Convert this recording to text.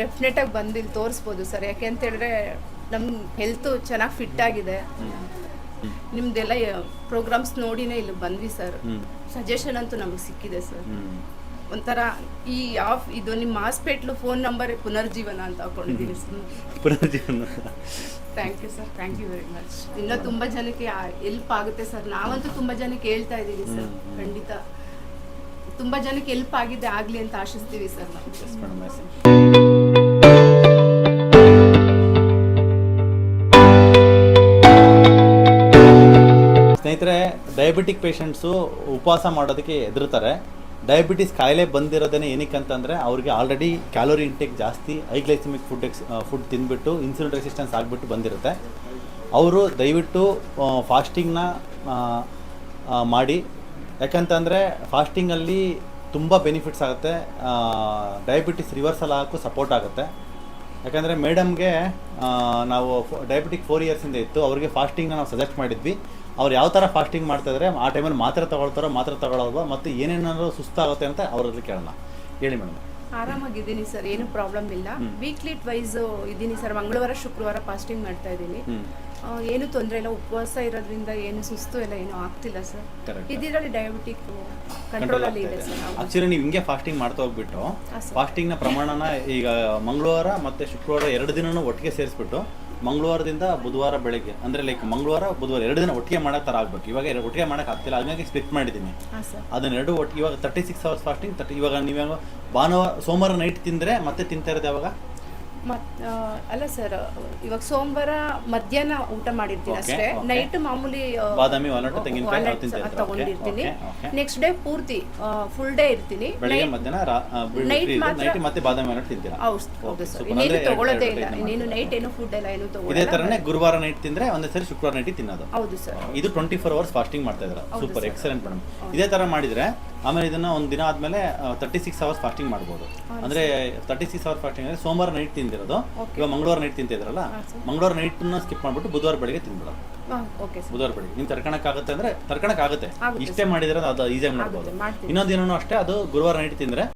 Definite ಆಗಿ ಬಂದು ಇಲ್ಲಿ ತೋರಿಸ್ಬೋದು ಸರ್. ಯಾಕೆ ಅಂತ ಹೇಳಿದ್ರೆ ನಮ್ಮ ಹೆಲ್ತ್ ಚೆನ್ನಾಗಿ ಫಿಟ್ ಆಗಿದೆ. ನಿಮ್ದೆಲ್ಲ ಪ್ರೋಗ್ರಾಮ್ಸ್ ನೋಡಿನೇ ಇಲ್ಲಿ ಬಂದ್ವಿ ಸರ್. ಸಜೆಷನ್ ಅಂತೂ ನಮಗೆ ಸಿಕ್ಕಿದೆ ಸರ್. ಒಂಥರ ಈ ಇದು ನಿಮ್ಮ ಹಾಸ್ಪಿಟ್ಲು ಫೋನ್ ನಂಬರ್ ಪುನರ್ಜೀವನ ಅಂತ ಹಾಕೊಂಡಿದ್ದೀನಿ ಸರ್. ಪುನರ್ಜೀವನ. Thank you sir, thank you very much. ಇನ್ನೂ ತುಂಬ ಜನಕ್ಕೆ ಹೆಲ್ಪ್ ಆಗುತ್ತೆ ಸರ್. ನಾವಂತೂ ತುಂಬ ಜನಕ್ಕೆ ಹೇಳ್ತಾ ಇದ್ದೀವಿ ಸರ್. ಖಂಡಿತ ತುಂಬ ಜನಕ್ಕೆ ಹೆಲ್ಪ್ ಆಗಿದೆ, ಆಗಲಿ ಅಂತ ಆಶಿಸ್ತೀವಿ ಸರ್ ನಾವು. ಸ್ನೇಹಿತರೆ, ಡಯಾಬಿಟಿಕ್ ಪೇಷಂಟ್ಸು ಉಪವಾಸ ಮಾಡೋದಕ್ಕೆ ಹೆದರ್ತಾರೆ. ಡಯಾಬಿಟಿಸ್ ಕಾಯಿಲೆ ಬಂದಿರೋದೇನೆ ಏನಕ್ಕೆ ಅಂತಂದರೆ ಅವ್ರಿಗೆ ಆಲ್ರೆಡಿ ಕ್ಯಾಲೋರಿ ಇಂಟೇಕ್ ಜಾಸ್ತಿ, ಹೈಗ್ಲೈಸಮಿಕ್ ಫುಡ್ ತಿಂದ್ಬಿಟ್ಟು ಇನ್ಸುಲಿನ್ ರೆಸಿಸ್ಟೆನ್ಸ್ ಆಗಿಬಿಟ್ಟು ಬಂದಿರುತ್ತೆ. ಅವರು ದಯವಿಟ್ಟು ಫಾಸ್ಟಿಂಗ್ನ ಮಾಡಿ. ಯಾಕಂತಂದರೆ ಫಾಸ್ಟಿಂಗಲ್ಲಿ ತುಂಬ ಬೆನಿಫಿಟ್ಸ್ ಆಗುತ್ತೆ. ಡಯಾಬಿಟಿಸ್ ರಿವರ್ಸಲ್ ಆಗೋಕ್ಕೂ ಸಪೋರ್ಟ್ ಆಗುತ್ತೆ. ಯಾಕಂದರೆ ಮೇಡಮ್ಗೆ ನಾವು ಡಯಾಬಿಟಿಕ್ 4 ಇಯರ್ಸಿಂದ ಇತ್ತು. ಅವ್ರಿಗೆ ಫಾಸ್ಟಿಂಗ್ನ ನಾವು ಸಜೆಸ್ಟ್ ಮಾಡಿದ್ವಿ. ಅವ್ರು ಯಾವ ಥರ ಫಾಸ್ಟಿಂಗ್ ಮಾಡ್ತಾಯಿದ್ರೆ ಆ ಟೈಮಲ್ಲಿ ಮಾತ್ರೆ ತಗೊಳ್ಳೋಲ್ವಾ ಮತ್ತು ಏನೇನಾದ್ರು ಸುಸ್ತಾಗುತ್ತೆ ಅಂತ ಅವರಲ್ಲಿ ಕೇಳೋಣ. ಹೇಳಿ ಮೇಡಮ್. ಆರಾಮಾಗಿದ್ದೀನಿ ಸರ್, ಏನು ಪ್ರಾಬ್ಲಮ್ ಇಲ್ಲ. ವೀಕ್ಲಿ ವೈಸ್ ಇದ್ದೀನಿ ಸರ್. ಮಂಗಳವಾರ ಶುಕ್ರವಾರ ಫಾಸ್ಟಿಂಗ್ ಮಾಡ್ತಾ ಇದ್ದೀನಿ. ಏನು ತೊಂದರೆ ಇಲ್ಲ. ಉಪವಾಸ ಇರೋದ್ರಿಂದ ಏನು ಸುಸ್ತು ಎಲ್ಲ ಏನು ಆಗ್ತಿಲ್ಲ ಸರ್. ಇದರಲ್ಲಿ ಡಯಾಬಿಟಿಕ್ ಕಂಟ್ರೋಲ್ ಅಲ್ಲಿ ಇದೆ ಸರ್. ಆಕ್ಚುಲಿ ನೀವು ಹಿಂಗೆ ಫಾಸ್ಟಿಂಗ್ ಮಾಡ್ತಾ ಹೋಗ್ಬಿಟ್ಟು ಫಾಸ್ಟಿಂಗ್ನ ಪ್ರಮಾಣನ ಈಗ ಮಂಗಳವಾರ ಮತ್ತು ಶುಕ್ರವಾರ 2 ದಿನನೂ ಒಟ್ಟಿಗೆ ಸೇರಿಸ್ಬಿಟ್ಟು ಮಂಗಳವಾರದಿಂದ ಬುಧವಾರ ಬೆಳಗ್ಗೆ ಅಂದರೆ ಲೈಕ್ ಮಂಗಳವಾರ ಬುಧವಾರ 2 ದಿನ ಒಟ್ಟಿಗೆ ಮಾಡೋ ಥರ ಆಗಬೇಕು. ಇವಾಗ ಒಟ್ಟಿಗೆ ಮಾಡೋಕೆ ಆಗ್ತಿಲ್ಲ, ಹಾಗಾಗಿ ಸ್ಪ್ಲಿಟ್ ಮಾಡಿದ್ದೀನಿ ಅದನ್ನೆರಡು ಒಟ್ಟಿಗೆ. ಇವಾಗ 36 hours ಫಾಸ್ಟಿಂಗ್. ಇವಾಗ ನೀವಾಗ ಭಾನುವಾರ ಸೋಮವಾರ ನೈಟ್ ತಿಂದರೆ ಮತ್ತೆ ತಿಂತಾ ಇರೋದು ಯಾವಾಗ? ಅಲ್ಲ ಸರ್, ಇವಾಗ ಸೋಮವಾರ ಮಧ್ಯಾಹ್ನ ಊಟ ಮಾಡಿರ್ತೀನಿ ಅಷ್ಟೇ. ನೈಟ್ ಮಾಮೂಲಿ ಬಾದಾಮಿ, ವಾಲ್ನಟ್, ತೆಂಗಿನಕಾಯಿ ತಗೊಂಡಿರ್ತೀನಿ. ನೆಕ್ಸ್ಟ್ ಡೇ ಪೂರ್ತಿ ಫುಲ್ ಡೇ ಇರ್ತೀನಿ. ಬೆಳಗ್ಗೆ ಮಧ್ಯಾಹ್ನ ನೈಟ್ ಮತ್ತೆ ಬಾದಾಮಿ, ವಾಲ್ನಟ್ ತಿಂತೀರಾ? ಹೌದು ಸರ್. ಇನ್ನೇನು ತಗೊಳ್ಳೋದೇ ಇಲ್ಲ. ಇನ್ನೇನು ನೈಟ್ ಏನು ಫುಡ್ ಎಲ್ಲ ಏನು ತಗೊಳ್ಳೋದು. ಇದೇ ತರನೇ ಗುರುವಾರ ನೈಟ್ ತಿಂದ್ರೆ ಒಂದೇ ಸರಿ ಶುಕ್ರವಾರ ನೈಟ್ ತಿನ್ನೋದು. ಹೌದು ಸರ್. ಇದು 24 hours ಫಾಸ್ಟಿಂಗ್ ಮಾಡ್ತಾ ಇದ್ದಾರೆ. Super, excellent madam. ಇದೇ ತರ ಮಾಡಿದ್ರೆ ಆಮೇಲೆ ಇದನ್ನ ಒಂದು ದಿನ ಆದ್ಮೇಲೆ 36 hours ಫಾಸ್ಟಿಂಗ್ ಮಾಡ್ಬೋದು. ಅಂದ್ರೆ 36 hours ಫಾಸ್ಟಿಂಗ್ ಅಂದ್ರೆ ಸೋಮವಾರ ನೈಟ್ ತಿಂದಿರೋದು ಇವಾಗ ಮಂಗಳವಾರ ನೈಟ್ ತಿಂತಿದ್ರಲ್ಲ, ಮಂಗಳವಾರ ನೈಟ್ ಸ್ಕಿಪ್ ಮಾಡ್ಬಿಟ್ಟು ಬುಧವಾರ ಬೆಳಿಗ್ಗೆ ತಿನ್ಬಿಡೋದು. ಬುಧವಾರ ಬೆಳಿಗ್ಗೆ ನಿಮ್ ತರ್ಕಣಕ್ಕಾಗುತ್ತೆ ಅಂದ್ರೆ ತರ್ಕಣಕ್ಕಾಗುತ್ತೆ. ಇಷ್ಟೇ ಮಾಡಿದ್ರೆ ಅದು ಈಸಿಯಾಗಿ ಮಾಡ್ಬೋದು. ಇನ್ನೊಂದು ದಿನನೂ ಅಷ್ಟೇ, ಅದು ಗುರುವಾರ ನೈಟ್ ತಿಂದ್ರೆ